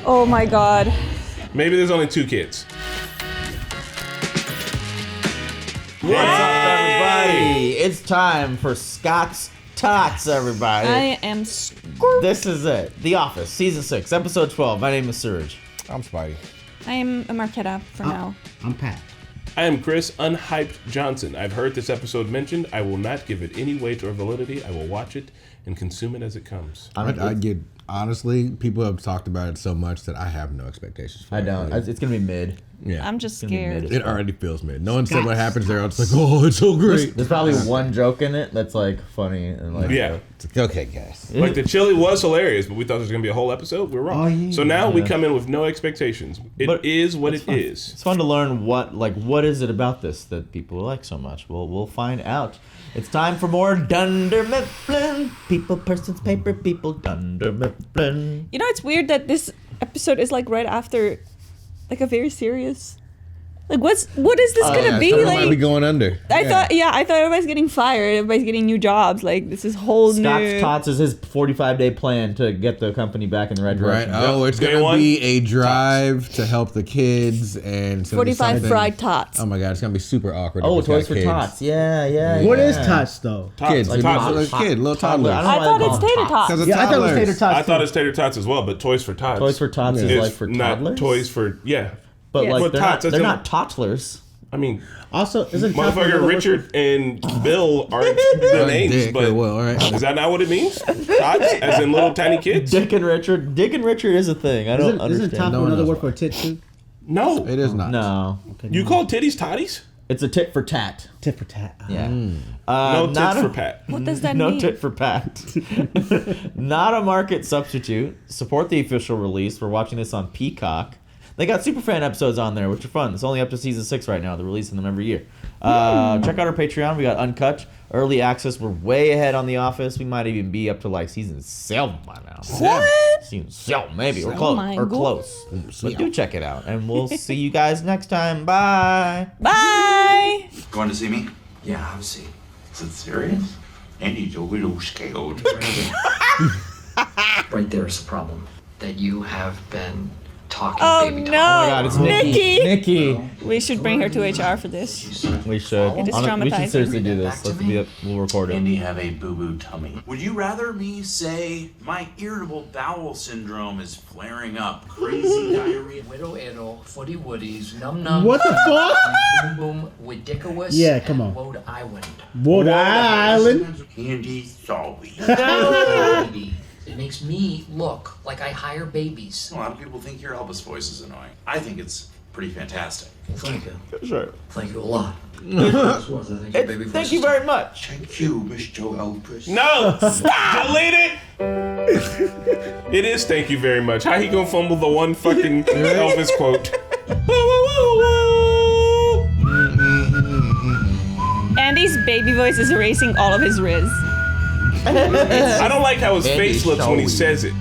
Oh my god. Maybe there's only 2 kids. What's up, everybody? It's time for Scott's Tots, everybody. I am This is it. The Office, Season 6, Episode 12. My name is Surge. I'm Spidey. I am a Marquetta for now. I'm Pat. I am Chris Unhyped Johnson. I've heard this episode mentioned. I will not give it any weight or validity. I will watch it and consume it as it comes. I get, honestly, people have talked about it so much that I have no expectations for it. I don't. It's going to be mid. Yeah. I'm just It's gonna be scared. mid. It already feels mid. No one said what happens there. It's like, oh, it's so great. There's probably one joke in it that's like funny and like Yeah. It's like, okay, guys. Like the chili was hilarious, but we thought there was going to be a whole episode. We're wrong. Oh, yeah. So now we come in with no expectations. It is what it is. It's fun to learn what is it about this that people like so much. We'll find out. It's time for more Dunder Mifflin. People, persons, paper, people, Dunder Mifflin. You know, it's weird that this episode is like right after like a very serious. Like what is this gonna be? Someone Like might be going under. I thought everybody's getting fired, everybody's getting new jobs. Like this is whole Scott's new. Tots is his 45-day plan to get the company back in the right Right. direction. Oh, it's Day going to one, be a drive to help the kids and it's gonna be 45 something- fried tots. Oh my God, it's going to be super awkward. Oh, if it's got Toys for kids. Tots. Yeah. What is yeah. Tots though? Kids, Like little toddlers. kid, little Toddler. toddlers. I don't I know why thought they it's call them tater tots. tots. Because it's Yeah, I thought it was toddlers. tater tots. I thought it's tater tots as well, but Toys for Tots. Toys for Tots is is like for not toddlers? Toys for, yeah. But Yes. like But they're tots, not that's toddlers. I mean, Also, isn't Tots another motherfucker word Richard and Bill aren't the names, Dick, but well, all right. is that not what it means? Tots, as in little tiny kids? Dick and Richard is a thing. I don't Isn't understand. Tots No one another knows word for tit too? No. It is not. No, You call titties totties? it's a tit for tat. Tit for tat. Yeah. No not tits a- for Pat. What does that No mean? tit for pat. Not a market substitute. Support the official release. We're watching this on Peacock. They got Superfan episodes on there, which are fun. It's only up to season 6 right now. They're releasing them every year. Check out our Patreon. We got uncut, early access. We're way ahead on The Office. We might even be up to like season 7 by now. What? Season 7, maybe. We're Oh close. my We're God. close. But do check it out. And we'll see you guys next time. Bye. Bye. Going to see me? Yeah, have a seat. Is it serious? Andy's a little scared. Right there's the problem. That you have been talking Oh baby no. talk. Oh my God, it's Nikki. Nikki. We should bring her to HR for this. We should. It is We should traumatizing. seriously do this. Back to Let's me. be up. We'll record it. Andy have a boo-boo tummy. Would you rather me say my irritable bowel syndrome is flaring up? Crazy diarrhea. Widow Iddle, Footy Woodies, Num Num. What the fuck? Boom Boom, Ridiculous. Yeah, come on. Woad Island. Wood Island. Andy sorry. Baby. It makes me look like I hire babies. A lot of people think your Elvis voice is annoying. I think it's pretty fantastic. Thank you. Sure. Thank you a lot. Thank Thank you very much. Thank you, Mr. Elvis. No! Stop! Delete it! It is thank you very much. How he gonna fumble the one fucking Elvis quote? Andy's baby voice is erasing all of his riz. I don't like how his Andy face looks when he Shaw. says it.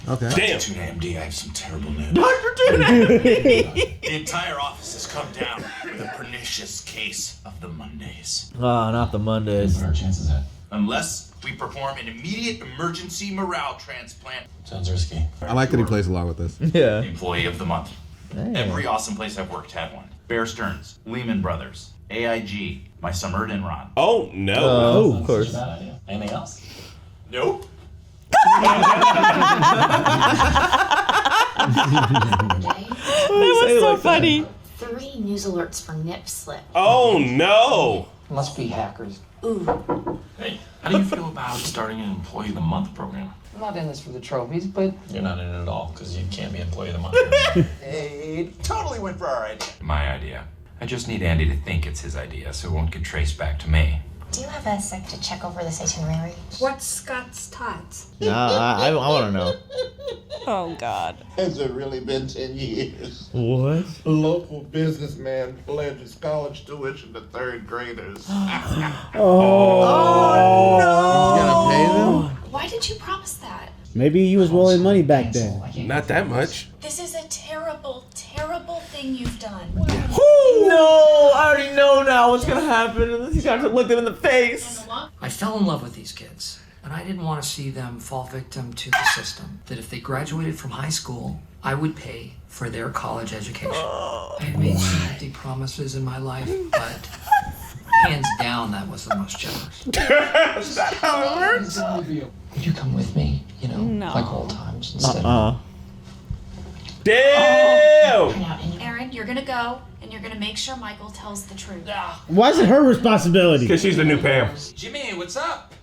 Okay. Damn. Tuna MD, I have some terrible news. Dr. Tuna. The entire office has come down with a pernicious case of the Mondays. Oh, not the Mondays. What are our chances at? Unless we perform an immediate emergency morale transplant. Sounds risky. I like that he plays along with this. Yeah. Employee of the month. Every awesome place I've worked had one. Bear Stearns, Lehman Brothers, AIG, my summer at Enron. Oh no. Oh, of course. Anything else? Nope. That was so funny. 3 news alerts for nip slip. Oh no. Must be hackers. Ooh. Hey, how do you feel about starting an Employee of the Month program? I'm not in this for the trophies, but You're not in it at all, because you can't be Employee of the Month. Hey, totally went for our idea. My idea. I just need Andy to think it's his idea, so it won't get traced back to me. Do you have a sec to check over this itinerary? What's Scott's Tots? No, I want to know. Oh God. Has it really been 10 years? What? A local businessman pledges college tuition to 3rd graders. He's gonna pay them? Why did you promise that? Maybe you was rolling money back then. Not that much. This is a terrible, terrible thing you've done. No, I already know now what's gonna happen. He's got to look them in the face. I fell in love with these kids. And I didn't want to see them fall victim to the system. That if they graduated from high school, I would pay for their college education. I had made some empty promises in my life, but hands down, that was the most generous. Is that how it works? Would you come with me? You know, like old times instead. Damn! Aaron, you're gonna go, and you're gonna make sure Michael tells the truth. Why is it her responsibility? Because she's the new Pam. Jimmy, what's up?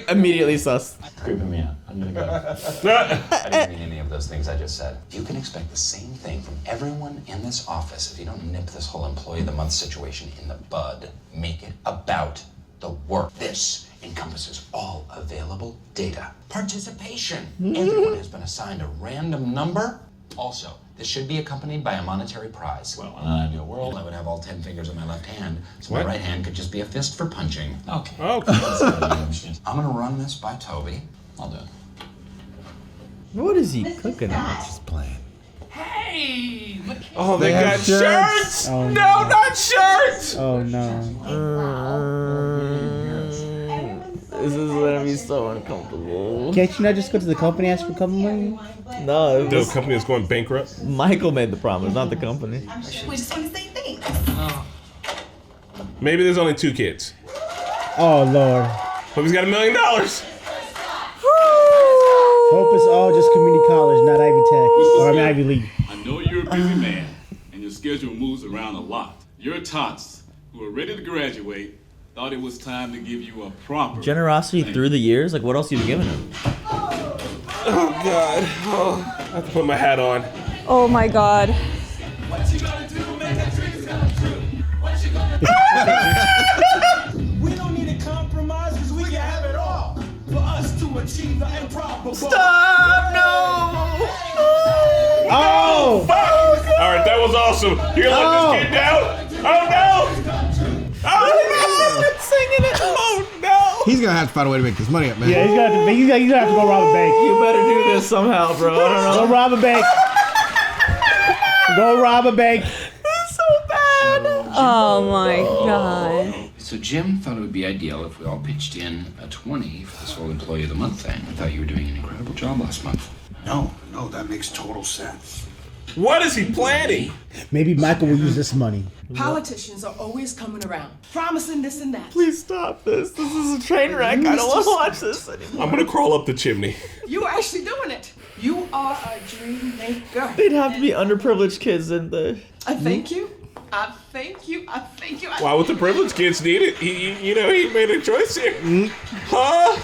Immediately sus. Creeping me out. I'm gonna go. I didn't mean any of those things I just said. You can expect the same thing from everyone in this office if you don't nip this whole employee of the month situation in the bud. Make it about the work. This encompasses all available data. Participation. Everyone has been assigned a random number. Also, this should be accompanied by a monetary prize. Well, in an ideal world, I would have all 10 fingers on my left hand, so my right hand could just be a fist for punching. Okay. I'm gonna run this by Toby. I'll do it. What is he cooking at? Just playing. Hey! Look. Oh, they got shirts! Oh, no, no. not shirts! Oh no. This is gonna be so uncomfortable. Can't you not just go to the company and ask for company money? No, it The was company is going bankrupt. Michael made the promise, not the company. We just want to say thanks. Maybe there's only 2 kids. Oh lord. Hope he's got $1 million. Hope it's all just community college, not Ivy Tech or Ivy League. I know you're a busy man, and your schedule moves around a lot. Your Tots, who are ready to graduate, thought it was time to give you a proper Generosity through the years? Like, what else have you given him? Oh, God. Oh, I have to put my hat on. Oh my god. What you gonna do to make that dream come true? What you gonna do? We don't need to compromise because we can have it all for us to achieve the improbable. Stop! No! Oh! Fuck! All right, that was awesome. You're gonna let this kid down? Oh, no! Oh, no! Singing it. Oh, no! He's gonna have to find a way to make this money up, man. Yeah, he's gonna have to go rob a bank. You better do this somehow, bro. I don't know. Go rob a bank. Go rob a bank. That's so bad. Oh my god. So Jim thought it would be ideal if we all pitched in a 20 for this whole employee of the month thing. I thought you were doing an incredible job last month. No, that makes total sense. What is he planning? Maybe Michael will use this money. Politicians are always coming around, promising this and that. Please stop this. This is a train wreck. I don't want to watch this anymore. I'm gonna crawl up the chimney. You are actually doing it. You are a dream maker. They'd have to be underprivileged kids in the. I thank you. I thank you. I thank you. Why would the privileged kids need it? He made a choice here. Huh?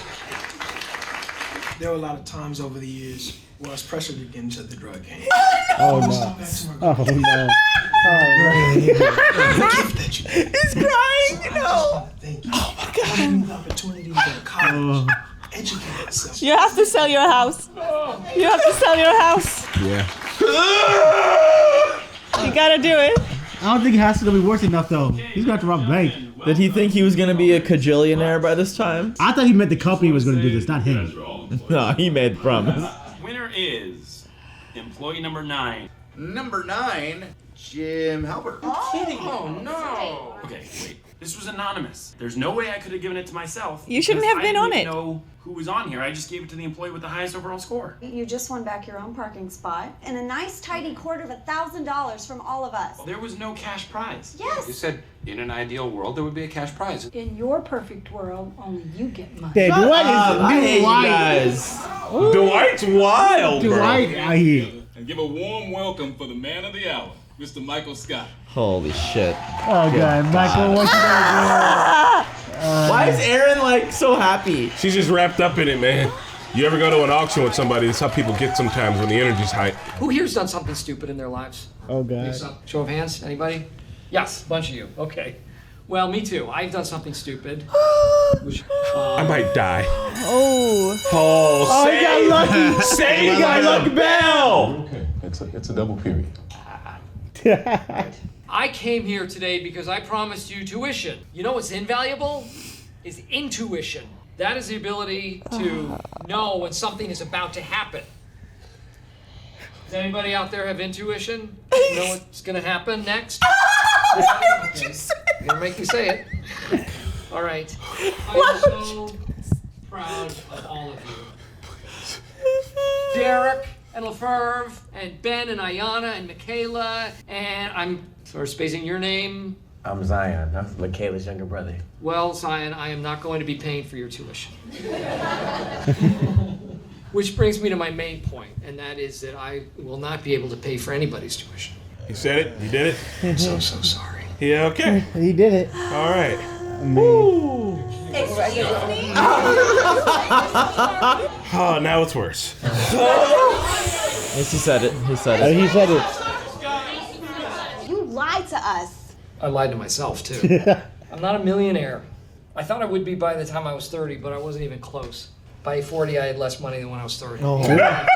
There were a lot of times over the years where I was pressured to get into the drug game. Oh no. Oh no. He's crying, no. Thank you. Oh my God. I had the opportunity to go to college, educate myself. You have to sell your house. You have to sell your house. Yeah. You gotta do it. I don't think it has to be worth enough though. He's gonna have to rob a bank. Did he think he was gonna be a cajillionaire by this time? I thought he meant the company was gonna do this, not him. No, he made the promise. Winner is employee number 9. Number 9, Jim Halbert. Oh no! Okay, wait. This was anonymous. There's no way I could have given it to myself. You shouldn't because have been I on didn't it. know who was on here. I just gave it to the employee with the highest overall score. You just won back your own parking spot and a nice tidy $250,000 from all of us. There was no cash prize. Yes. You said in an ideal world there would be a cash prize. In your perfect world, only you get money. Hey, Dwight I hate is you Dwight. guys. Dwight's wild, bro. Dwight out here. And give a warm welcome for the man of the hour, Mr. Michael Scott. Holy shit. Oh god, Michael, what you gonna Why is Aaron like so happy? She's just wrapped up in it, man. You ever go to an auction with somebody? That's how people get sometimes when the energy's high. Who here's done something stupid in their lives? do? Oh god. Show of hands, anybody? Yes, a bunch of you. Okay. Well, me too. I've done something stupid. I might die. Oh. Oh, Oh, he got lucky. Save He got lucky. Bell. Okay, it's a double period. I came here today because I promised you tuition. You know what's invaluable? Is intuition. That is the ability to know when something is about to happen. Does anybody out there have intuition? Know what's gonna happen next? You're gonna make me say it. All right. I'm so proud of all of you. Derek and LaFerve and Ben and Ayana and Michaela and I'm sort of spacing your name. I'm Zion. I'm Michaela's younger brother. Well, Zion, I am not going to be paying for your tuition. Which brings me to my main point, and that is that I will not be able to pay for anybody's tuition. You said it. You did it. I'm so sorry. Yeah. Okay. He did it. All right. Excuse me? Oh, now it's worse. Yes, he said it. He said it. He said it. You lied to us. I lied to myself, too. I'm not a millionaire. I thought I would be by the time I was 30, but I wasn't even close. By 40, I had less money than when I was 30. Oh.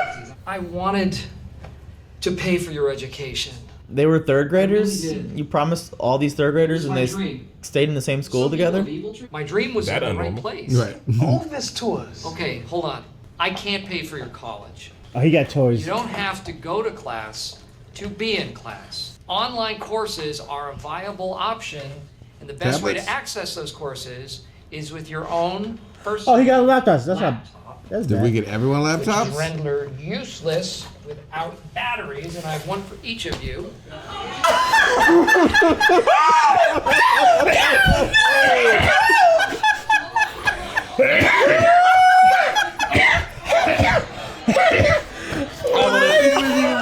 I wanted to pay for your education. They were third graders? really did. You promised all these third graders and my they dream. stayed in the same school together? My dream was in the right place. Right. All this to us. Okay, hold on. I can't pay for your college. Oh, he got toys. You don't have to go to class to be in class. Online courses are a viable option, and the best way to access those courses is with your own personal Oh, he got a laptop. That's not. That's Did bad. we get everyone which laptops? is rendered useless without batteries, and I have one for each of you.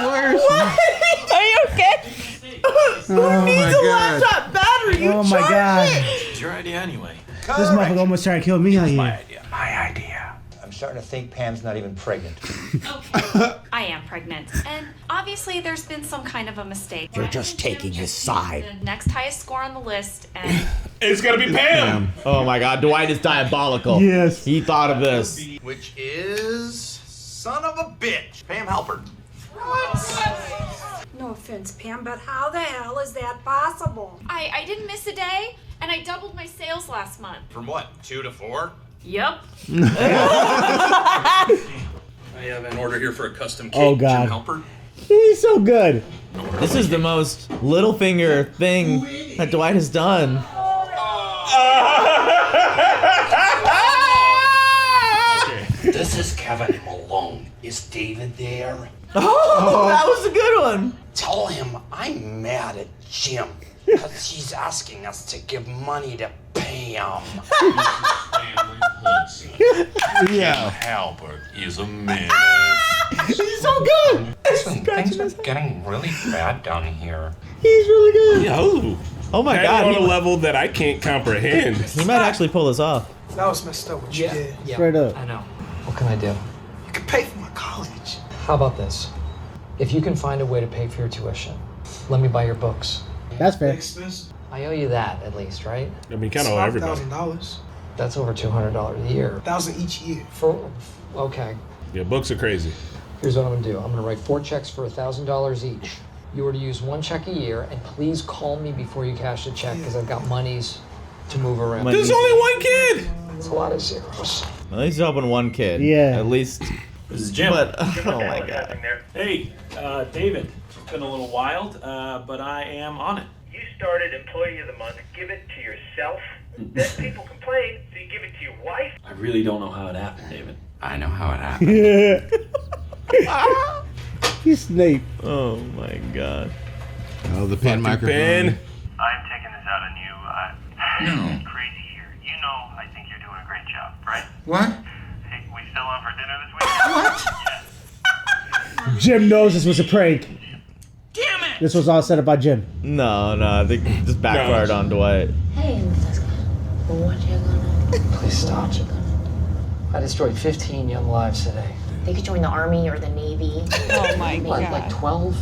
Are you okay? Oh Needs my a God. laptop battery. You Oh my charge God. it. It's your idea anyway. This motherfucker almost tried to kill me on here. My idea. I'm starting to think Pam's not even pregnant. I am pregnant. And obviously there's been some kind of a mistake. You're just taking his side. The next highest score on the list, and It's gonna be Pam. Oh my God, Dwight is diabolical. Yes. He thought of this. Which is son of a bitch. Pam Halpert. No offense, Pam, but how the hell is that possible? I didn't miss a day, and I doubled my sales last month. From what? 2 to 4? Yep. I have an order here for a custom cake. Oh, God. Jim Halpert. He's so good. This is the most little finger thing that Dwight has done. This is Kevin Malone. Is David there? Oh, that was a good one. Tell him I'm mad at Jim because he's asking us to give money to Pam. Yeah. Halbert is a menace. He's so good. Listen, things are getting really bad down here. He's really good. Yo. Oh my Kind God. of He, on a level that I can't comprehend. he might actually pull this off. That was messed up what you did. Yeah, Straight up. I know. What can I do? You could pay for my college. How about this? If you can find a way to pay for your tuition, let me buy your books. That's fair. Expensive. I owe you that at least, right? I mean, kind of everybody. $5,000. That's over $200 a year. $1,000 each year. Okay. Yeah, books are crazy. Here's what I'm gonna do. I'm gonna write 4 checks for $1,000 each. You are to use 1 check a year, and please call me before you cash the check because I've got monies to move around. There's only one kid. It's a lot of zeros. At least he's helping one kid. Yeah. At least. This is Jim. But, oh my God. Hey, David. It's been a little wild, but I am on it. You started Employee of the Month, give it to yourself. Then people complain, so you give it to your wife. I really don't know how it happened, David. I know how it happened. Yeah. He's Snape. Oh my God. Oh, the pen microphone. Pen. I'm taking this out on you. No. It's crazy here. You know I think you're doing a great job, right? What? Hey, we still on for dinner this weekend? What? Jim knows this was a prank. Damn it! This was all set up by Jim. No, I think it just backfired on Dwight. Hey, what you gonna? Please stop. I destroyed 15 young lives today. They could join the Army or the Navy. Oh my Like God. 12?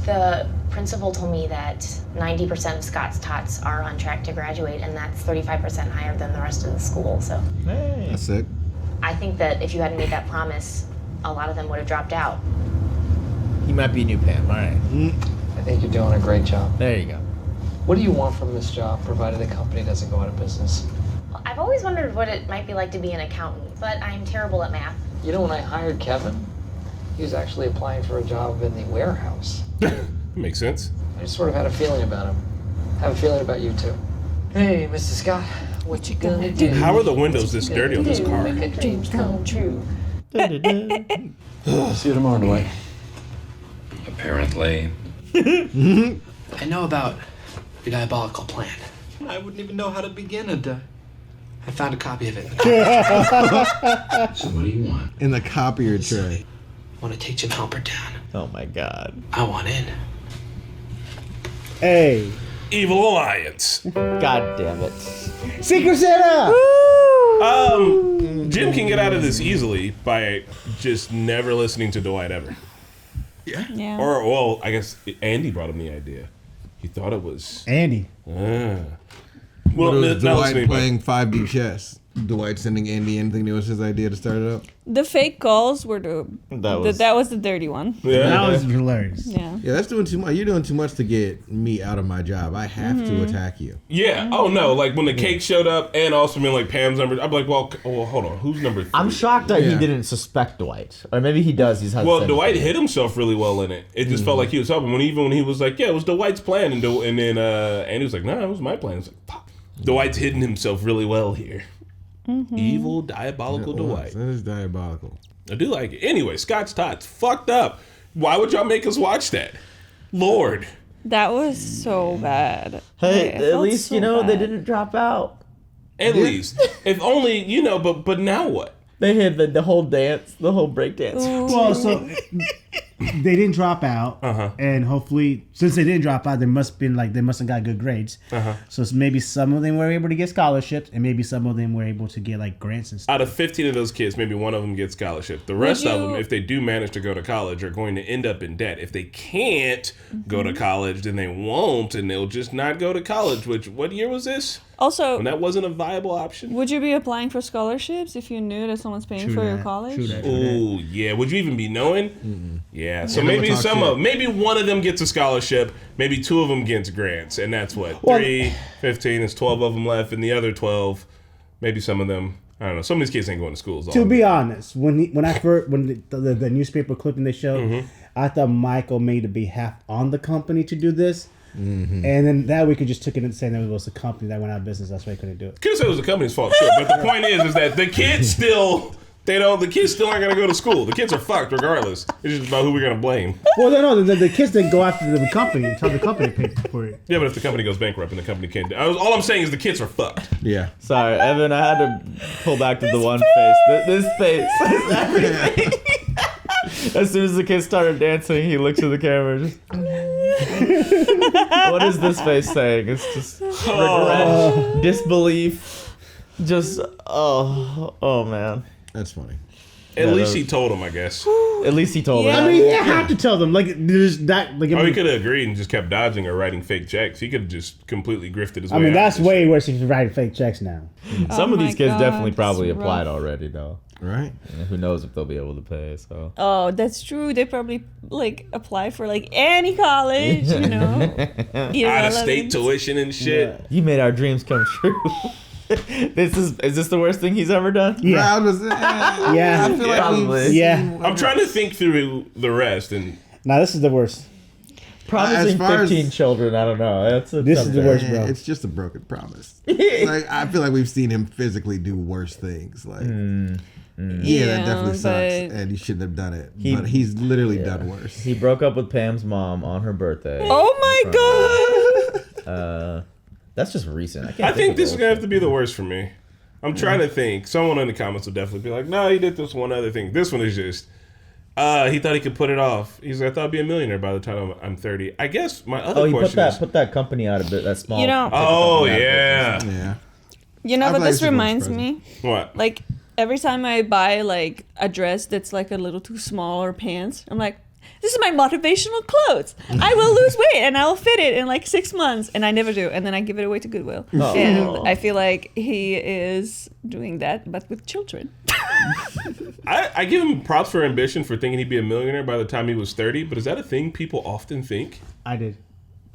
The principal told me that 90% of Scott's Tots are on track to graduate, and that's 35% higher than the rest of the school. So Hey. That's sick. I think that if you hadn't made that promise, a lot of them would have dropped out. He might be new Pam. All right. I think you're doing a great job. There you go. What do you want from this job, provided the company doesn't go out of business? Well, I've always wondered what it might be like to be an accountant, but I'm terrible at math. You know, when I hired Kevin, he was actually applying for a job in the warehouse. Makes sense. I just sort of had a feeling about him. Have a feeling about you too. Hey, Mr. Scott, What you gonna do? How are the windows this dirty on this car? Make a dreams come true. See you tomorrow, Dwight. Apparently. I know about the diabolical plan. I wouldn't even know how to begin it. I found a copy of it. So what do you want? In the copier tray. I want to take Jim Halpert down. Oh my god. I want in. Hey. Evil Alliance. God damn it. Secret Santa! Jim can get out of this easily by just never listening to Dwight ever. Yeah. Or, well, I guess Andy brought him the idea. He thought it was... Andy. Well, it was Dwight playing 5D chess. Dwight sending Andy anything. It was his idea to start it up. The fake calls were that was the dirty one. Yeah. That was hilarious. Yeah. Yeah, that's doing too much. You're doing too much to get me out of my job. I have to attack you. Yeah. Oh, no. Like, when the cake showed up and also being like Pam's number, I'm like, well, hold on. Who's number 3? I'm shocked that he didn't suspect Dwight. Or maybe he does. Well, Dwight hit himself really well in it. It just felt like he was helping. When he was like, yeah, it was Dwight's plan. And then Andy was like, no, it was my plan. It's like, pop. Dwight's hitting himself really well here. Evil, diabolical Dwight. That is diabolical. I do like it. Anyway, Scott's Tots. Fucked up. Why would y'all make us watch that? Lord. That was so bad. Hey, I at felt least, so you know, they bad. didn't drop out. At least. If only, you know, but now what? They had the whole dance, the whole break dance. Well, so they didn't drop out, and hopefully, since they didn't drop out, they must have got good grades. So maybe some of them were able to get scholarships, and maybe some of them were able to get like grants and stuff. Out of 15 of those kids, maybe one of them gets scholarship. The rest of them, if they do manage to go to college, are going to end up in debt. If they can't go to college, then they won't, and they'll just not go to college. Which, what year was this? Also, when that wasn't a viable option. Would you be applying for scholarships if you knew that someone's paying for your college? Oh yeah. Would you even be knowing? Yeah. So Yeah, maybe never talk maybe one of them gets a scholarship. Maybe 2 of them gets grants, and that's what 3, 15. There's 12 of them left, and the other 12, maybe some of them. I don't know. Some of these kids ain't going to school. To be honest, when the newspaper clipping they showed, I thought Michael made to be half on the company to do this. And then that we could just took it and saying that it was a company that went out of business. That's why he couldn't do it. Could have said it was the company's fault, sure. But the point is that the kids still the kids still aren't gonna go to school. The kids are fucked regardless. It's just about who we're gonna blame. Well, no, the kids didn't go after the company and tell the company to pay for it. Yeah, but if the company goes bankrupt and the company can't, all I'm saying is the kids are fucked. Yeah. Sorry, Evan. I had to pull back to the one face. This face is everything. As soon as the kid started dancing, he looked to the camera. Just, what is this face saying? It's just regret, disbelief. Just oh man. That's funny. At least he told him, I guess. At least he told him. I mean, you have to tell them. Like, there's that. Like, he could have agreed and just kept dodging or writing fake checks. He could have just completely grifted his way. I mean, out that's of this. way worse if you're writing fake checks now. Some of these kids God, definitely that's probably rough. applied already, though. Right. And who knows if they'll be able to pay? So. Oh, that's true. They probably apply for any college, you know. Out of state tuition and shit. Yeah. You made our dreams come true. Is this the worst thing he's ever done? Yeah. Yeah. I feel like probably. I'm trying to think through the rest, and now this is the worst. Promising 15 children, I don't know. This is the worst, bro. It's just a broken promise. Like, I feel like we've seen him physically do worse things. Like, yeah, that definitely sucks, and he shouldn't have done it. But he's literally done worse. He broke up with Pam's mom on her birthday. Oh my god! That's just recent. I think this is gonna have to be the worst for me. I'm trying to think. Someone in the comments will definitely be like, "No, he did this one other thing." This one is just. He thought he could put it off. He's like, I thought I'd be a millionaire by the time I'm 30. I guess my other question is... put that company out a bit, that small... You know... Oh, yeah. Yeah. You know what this reminds me? What? Like, every time I buy, a dress that's, a little too small or pants, I'm like, this is my motivational clothes. I will lose weight and I will fit it in 6 months. And I never do. And then I give it away to Goodwill. Oh. And I feel like he is doing that, but with children. I give him props for ambition for thinking he'd be a millionaire by the time he was 30, but is that a thing people often think? I did.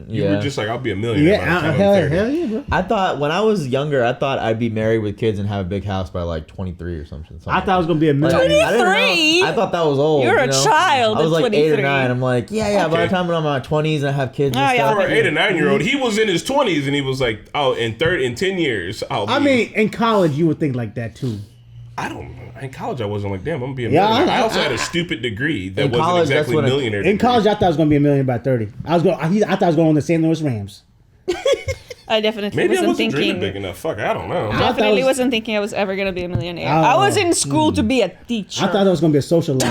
You were just like, I'll be a millionaire. Hell yeah, bro. I thought when I was younger, I thought I'd be married with kids and have a big house by like 23 or something. I thought I was gonna be a millionaire. 23? I thought that was old. You're a child. I was like 23. 8 or 9. I'm like, yeah. By the time I'm in my 20s and I have kids and stuff. For an 8 or 9-year-old, he was in his 20s and he was like, oh, in 10 years, I mean, in college, you would think like that too. I don't know. In college, I wasn't like, damn, I'm gonna be a millionaire. I also had a stupid degree that wasn't college, exactly millionaire. In college, I thought I was gonna be a millionaire by 30. I thought I was going on the St. Louis Rams. I definitely Maybe I wasn't wasn't dreaming thinking. big enough. Fuck, I don't know. Definitely wasn't thinking I was ever gonna be a millionaire. I was in school to be a teacher. I thought I was gonna be a socialite.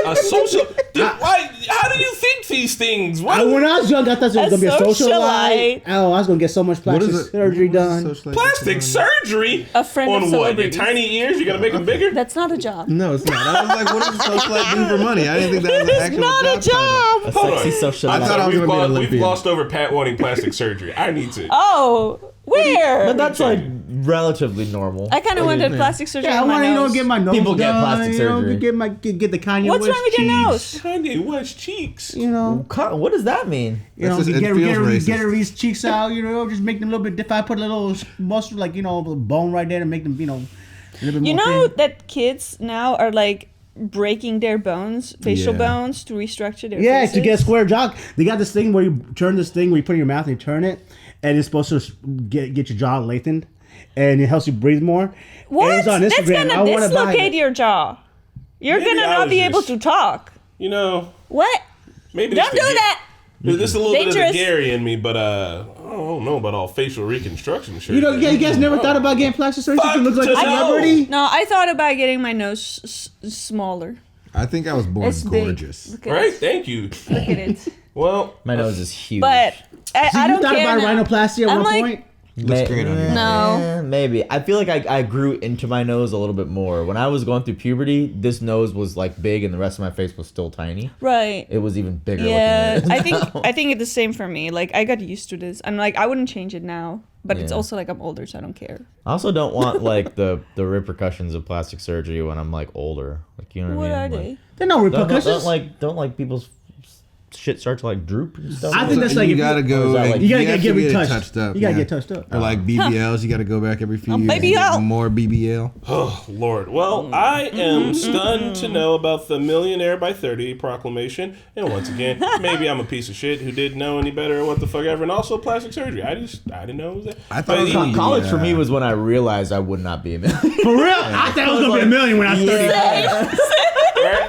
A social? Why? How do you think these things? Why? When I was young, I thought I was gonna be a socialite. Oh, I was gonna get so much plastic surgery done. Plastic surgery? A friend on of what? Your celebrities. tiny ears? You gotta make them bigger? That's not a job. No, it's not. I was like, what does a socialite do for money? I didn't think that was an actual not a job. A sexy socialite. I thought I was gonna be an We've Olympian. glossed over Pat wanting plastic surgery. I need to. Oh, where? But that's like relatively normal. I kind of wanted plastic surgery. Yeah, I on my want to nose. get my nose People get done, plastic surgery. Get the Kanye What's West wrong with your cheeks. nose? Kanye West cheeks. You know, What does that mean? you know, That's just- get it feels racist. his cheeks out. You know, just make them a little bit. If I put a little muscle, like a bone right there, to make them, a little bit You more know thin. that kids now are like breaking their bones, facial bones, to restructure their Yeah, faces. to get a square jaw. They got this thing where you turn this thing where you put it in your mouth and you turn it, and it's supposed to get your jaw lengthened, and it helps you breathe more. What? And it's on That's Instagram. gonna I wanna buy dislocate it. your jaw. You're Maybe gonna I not was be able just- to talk. You know, What? maybe Don't do that. There's a little bit of Dangerous. the Gary in me, but I don't know about all facial reconstruction shit. You guys never thought about getting plastic surgery to look like a celebrity? No, I thought about getting my nose smaller. I think I was born It's big. gorgeous. Look at Right? it. Thank you. Look at it. Well, My nose is huge. But I So you don't thought care about now. rhinoplasty at I'm one like, point? Looks great on you. No. Maybe. I feel like I grew into my nose a little bit more. When I was going through puberty, this nose was like big and the rest of my face was still tiny. Right. It was even bigger. Yeah, looking at it now. I think it's the same for me. Like I got used to this. I'm like I wouldn't change it now, but it's Yeah. also like I'm older, so I don't care. I also don't want like the repercussions of plastic surgery when I'm like older. Like you know what I What mean? are Like, they? There are no repercussions. don't like people's shit start to like droop and stuff. I think that's like you if gotta Or go. is that and like- You gotta have get to it retouched. touched up. You gotta yeah. get touched up. Or like BBLs, you gotta go back every few years. and BBL. get more BBL. oh Lord. Well, I am stunned to know about the Millionaire by 30 proclamation. And once again, maybe I'm a piece of shit who didn't know any better or what the fuck ever. And also plastic surgery. I didn't know it was that. I thought it was But College for me was when I realized I would not be a millionaire. For real? I thought I was gonna be a million when I was 30.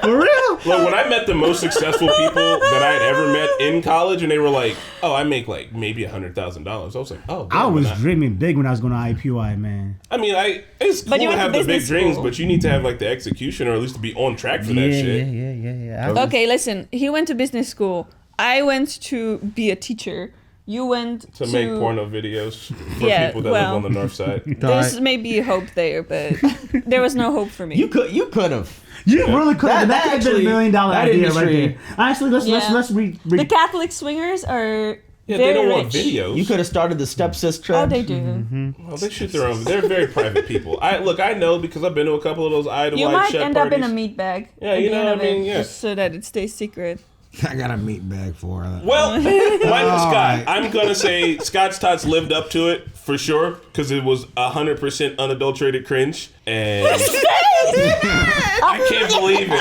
For real? Well, when I met the most successful people that I had ever met in college, and they were like, "Oh, I make like maybe $100,000." I was like, "Oh." I damn, was and dreaming big when I was going to IPY, man. I mean, it's cool But you to went to have the big business dreams, school. but you need to have like the execution, or at least to be on track for that shit. Yeah. Okay, listen. He went to business school. I went to be a teacher. You went To make porno videos for Yeah, people that well. live on the north side. There's maybe hope there, but there was no hope for me. You could have. You really could have. That could have been $1 million that idea industry- right there. Actually, let's read. The Catholic swingers are Yeah, very they don't rich. want videos. You could have started the stepsis Oh, trend. they do. Well, they shoot their own. They're very private people. I know because I've been to a couple of those idolized You might chef end parties. up in a meat bag. Yeah, at you the know end what I of mean? it, Yeah. just so that it stays secret. I got a meat bag for that. Well, Scott, right. I'm gonna say Scott's Tots lived up to it for sure because it was 100% unadulterated cringe, and I can't believe it.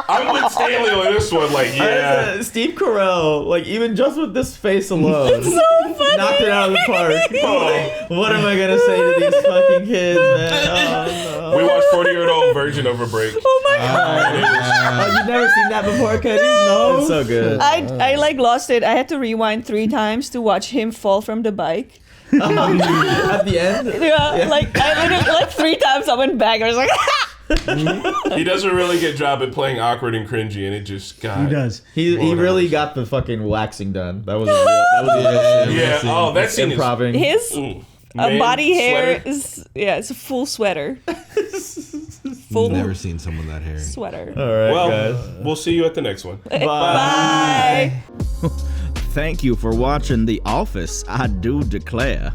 I'm with Stanley on this one. Like, yeah, Steve Carell, like even just with this face alone, So funny. knocked it out of the park. Like, what am I gonna say to these fucking kids, man? Oh no. we watched 40-year-old Virgin over break. Oh my god. Oh, you've never seen that before, Cody? No. It's so good. I like lost it. I had to rewind 3 times to watch him fall from the bike. At the end? Yeah, like I literally like 3 times I went back. I was like, He doesn't really get job at playing awkward and cringy, and it just got. He does. He really got the fucking waxing done. That was a real, that was a real Yeah. Oh, that scene is improving. his Man, body hair sweater. is it's a full sweater. I've never seen someone that hairy. Sweater. All right, Well, guys. we'll see you at the next one. Bye. thank you for watching The Office. I do declare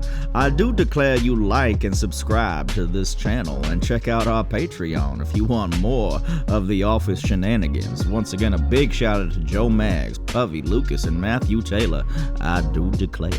you like and subscribe to this channel and check out our Patreon if you want more of The Office shenanigans. Once again, a big shout out to Joe Maggs, Puvy, Lucas, and Matthew Taylor. I do declare.